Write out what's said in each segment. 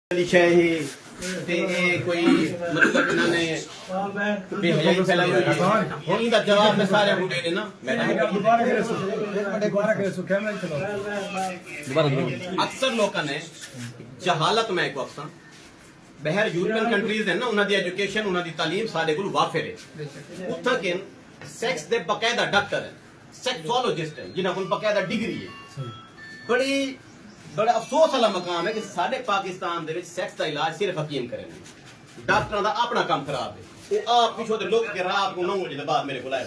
शाही ते कोई मतलब इन्होंने बेहयाई फैलाई हुई है इनका जवाब में सारे मुंडे ने ना अक्सर लोगों ने जहालत में को अक्सर बहर यूरोपियन कंट्रीज है ना उन्होंने एजुकेशन उन्होंने तालीम सारे को वाफिर है उत्तर के सेक्स दे बकायदा डॉक्टर है सेक्सोलॉजिस्ट है जिन्होंने को बकायदा डिग्री है बड़ी बड़ा अफसोस वाला मकाम है कि साढ़े पाकिस्तान दे विच सेक्स का इलाज सिर्फ हकीम करें डॉक्टर का अपना काम खराब है वो आप पिछो दे लोग के रात को 9 बजे बाद मेरे को लाए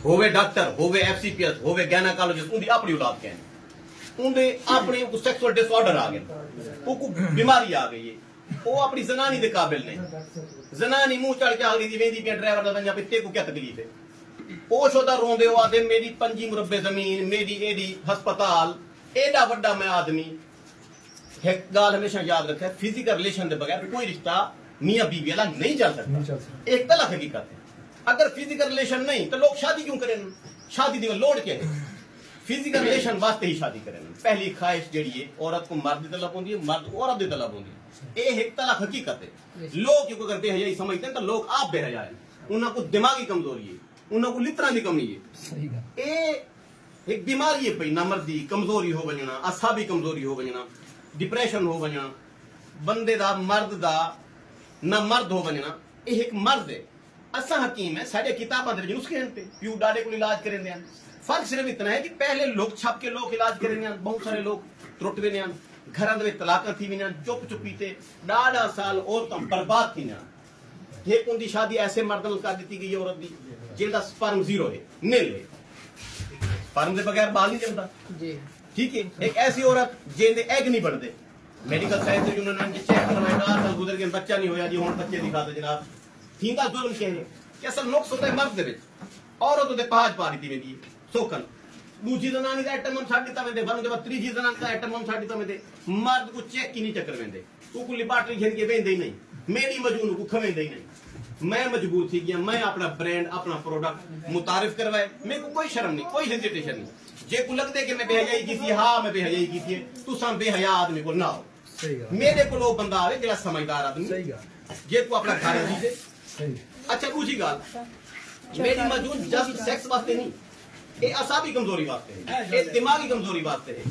होवे डॉक्टर होवे एफसीपीएस होवे गायनेकोलॉजिस्ट उनकी अपनी औलाद कहने उनके अपने सेक्सुअल डिसऑर्डर आ गए वो बीमारी आ गई है वो अपनी जनानी दे काबिल नहीं जनानी मुंह चढ़ के आ गई वेंदी पे ड्राइवर दा बंजा पे ते को क्या तकलीफ है पोश होता रोंदे हो आदे मेरी 5 मुरब्बे जमीन मेरी एडी अस्पताल एडा बड़ा मैं आदमी एक गाल हमेशा याद रखे फिजिकल रिलेशन के बगैर कोई रिश्ता मियां बीवी वाला नहीं चल सकता एक तलाक हकीकत है अगर फिजिकल रिलेशन नहीं तो लोग शादी क्यों करें शादी दी लोड क्या है फिजिकल रिलेशन वास्ते ही शादी करें पहली ख्वाहिश जड़ी है औरत को मर्द की तलब होती है मर्द औरत की तलब होती है ये एक तलाक हकीकत है लोग क्यों अगर बेहयाई समझते हैं तो लोग आप बेहया है उन्हें को दिमागी कमजोरी है उन्हें को लितरा की कमी है एक बीमारी है पई नामर्दी कमजोरी हो वजना असाबी कमजोरी हो वजना डिप्रेशन हो वजना बंदे दा मर्द दा ना मर्द हो वजना ये एक मर्द है असा हकीम है साडे किताबां दे नुस्खे हैं पे प्यू डाडे को इलाज करें देन फर्क सिर्फ इतना है कि पहले लोग छप के लोग इलाज करें देन बहुत सारे लोग त्रुटवे ने घरां दे तलाक थी विना चुप चुपीते डाडा साल औरतां बर्बाद थी ना एक उनकी शादी ऐसे मर्द नाल कर दी गई औरत दी जेदा स्पर्म जीरो है नील है स्पर्म के बगैर बाल नहीं जमता ठीक है एक ऐसी औरत जिंदे एग नहीं बढ़ते मेडिकल साइंस उन्होंने चेक करवाया 4 साल गुजर गए बच्चा नहीं होया जी हुन बच्चे दिखाते जनाब थींदा जुल्म के है कि असल नुक्स होता है मर्द दे विच औरत दे पहाज पा रही थी सोकन दूजी जनानी का आइटम हम छाड़ दिता वेंदे वन के बाद तीजी जनानी का आइटम हम छाड़ दिता वेंदे मर्द को चेक की नहीं चक्कर वेंदे तू को लिबाटरी घेन के वेंदे ही नहीं मेरी मजून को खवेंदे ही नहीं मैं मजबूर थी गया मैं अपना ब्रांड अपना प्रोडक्ट मुतारिफ करवाए मेरे को कोई शर्म नहीं कोई हेजिटेशन नहीं जे को लगदे कि मैं बेहयाई की थी हां मैं बेहयाई की थी तू सा बेहया आदमी को ना हो सही है मेरे को लोग बंदा आवे जेड़ा समझदार आदमी सही है जे को अपना घर दी दे सही अच्छा दूसरी गाल मेरी मजूद जस्ट सेक्स वास्ते नहीं ये असाबी कमजोरी वास्ते है ये दिमागी कमजोरी वास्ते है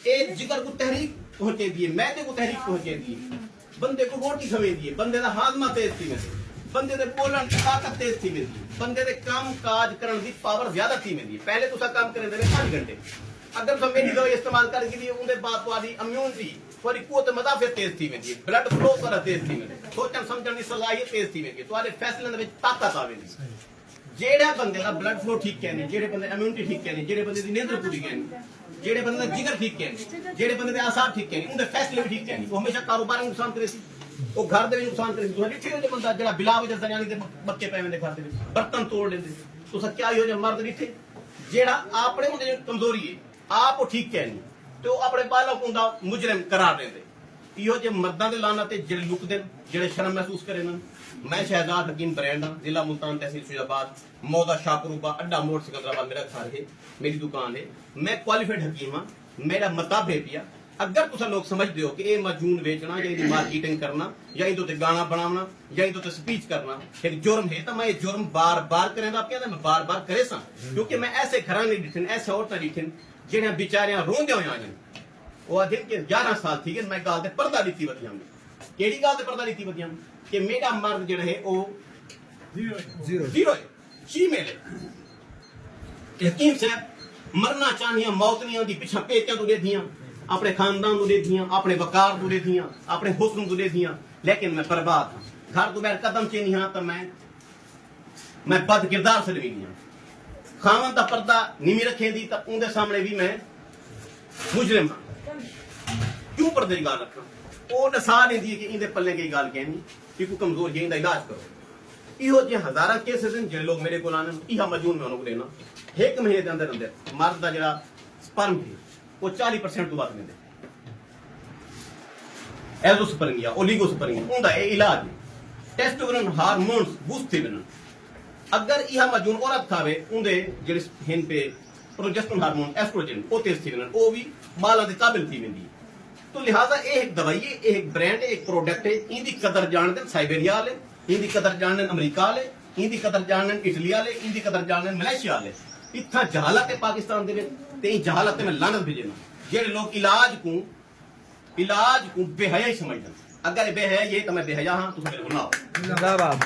ये जिगर को तहरीक पहुंचे दिए मैदे को तहरीक पहुंचे दिए बंदे को रोटी खवे दिए बंदे दा हाजमा तेज थी में बंदे दे बोलन ताकत तेज थी मेरी बंदे दे काम काज करन दी पावर ज्यादा थी मेरी पहले तुसा काम करे दे 5 घंटे अगर तुम मेरी दवाई इस्तेमाल कर के लिए उनके बाद तुम्हारी इम्यूनिटी थोड़ी कुवत मुदाफियत तेज थी मेरी ब्लड फ्लो कर तेज थी मेरी सोचन समझन दी सलाहियत तेज थी मेरी तुम्हारे फैसले दे विच ताकत आवेगी जेड़ा बंदे दा ब्लड फ्लो ठीक कहने जेड़े बंदे इम्यूनिटी ठीक कहने जेड़े बंदे दी नींद पूरी कहने जेड़े बंदे दा जिगर ठीक कहने जेड़े बंदे दे आसाब ठीक कहने उनके फैसले भी ठीक कहने वो हमेशा कारोबार में नुकसान करे सी वो घर दे नुकसान करे तुहाडी ठीक है बंदा जेड़ा बिला वजह जनानी दे बच्चे पे वेंदे घर दे बर्तन तोड़ लेंदे तुसा क्या हो जा मर्द दिखे जेड़ा आपने उनके कमजोरी है आप ठीक कहनी तो अपने बालक उनका मुजरिम करार देंदे इहो जे मर्दां दे लाना ते जेड़े लुकदे जेड़े शर्म महसूस करे ना मैं शहजाद हकीम ब्रांड हां जिला मुल्तान तहसील फैजाबाद मौदा शाहपुरूबा अड्डा मोड़ सिकंदराबाद मेरा घर है मेरी दुकान है मैं क्वालिफाइड हकीम हां मेरा मताब है पिया अगर तुसा लोग समझते हो कि ये मजून बेचना या इदी मार्केटिंग करना या इदो ते गाना बनाना या इदो ते स्पीच करना एक जुर्म है तो मैं ये जुर्म बार बार करेंदा आप कहंदा मैं बार बार करे सा क्योंकि मैं ऐसे घराने दिखन ऐसे औरतां दिखन जेड़े बेचारियां रोंदे होए आजन वो दिन के 11 साल थी मैं गाल ते पर्दा दित्ती वदियां केड़ी गाल ते पर्दा दित्ती वदियां कि मेरा मर्द जेड़ा है ओ जीरो है ची मेले यकीन से मरना चाहिए मौत नहीं आती पीछे पेटियां तो दे दियां अपने खानदान को दे दियां अपने वकार को दे दियां अपने हुस्न को दे दियां लेकिन मैं बर्बाद हां घर तो बैठ कदम चे नहीं हां तो मैं बद किरदार से भी नहीं खावन दा पर्दा निमी रखे दी तो उनके सामने भी मैं मुजरिम हां क्यों पर्दे की गाल रखा वो दसा नहीं दी कि इनके पल्ले की गाल कहनी कि कोई कमजोर है इनका इलाज करो इहो जे हजारा केसेस हैं जे लोग मेरे को आने इहा मजून में उनको देना एक महीने के अंदर अंदर मर्द का जरा स्पर्म है वो 40% तो बात में दे एजोस्पर्मिया ओलिगोस्पर्मिया उनका ये इलाज है टेस्टोस्टेरोन हार्मोन्स बूस्ट थे बिना अगर यह मजून औरत खावे उनके जेड़े हिन पे प्रोजेस्टेरोन हार्मोन एस्ट्रोजन वो तेज थी बिना वो भी बाला दे काबिल थी वेंदी तो लिहाजा ये एक दवाई है, ये एक ब्रांड है, एक प्रोडक्ट है। इनकी कदर जानते साइबेरिया वाले, इनकी कदर जानते अमरीका वाले, इनकी कदर जानते इटली वाले, इनकी कदर जानते मलेशिया वाले। इतना जहालत है पाकिस्तान दे विच, ते ई जहालत में लानत भेजना जेड़े लोग इलाज को बेहया ही समझते। अगर बेहया ये तो मैं बेहया हाँ, तुम मेरे गुनाह। जिंदाबाद।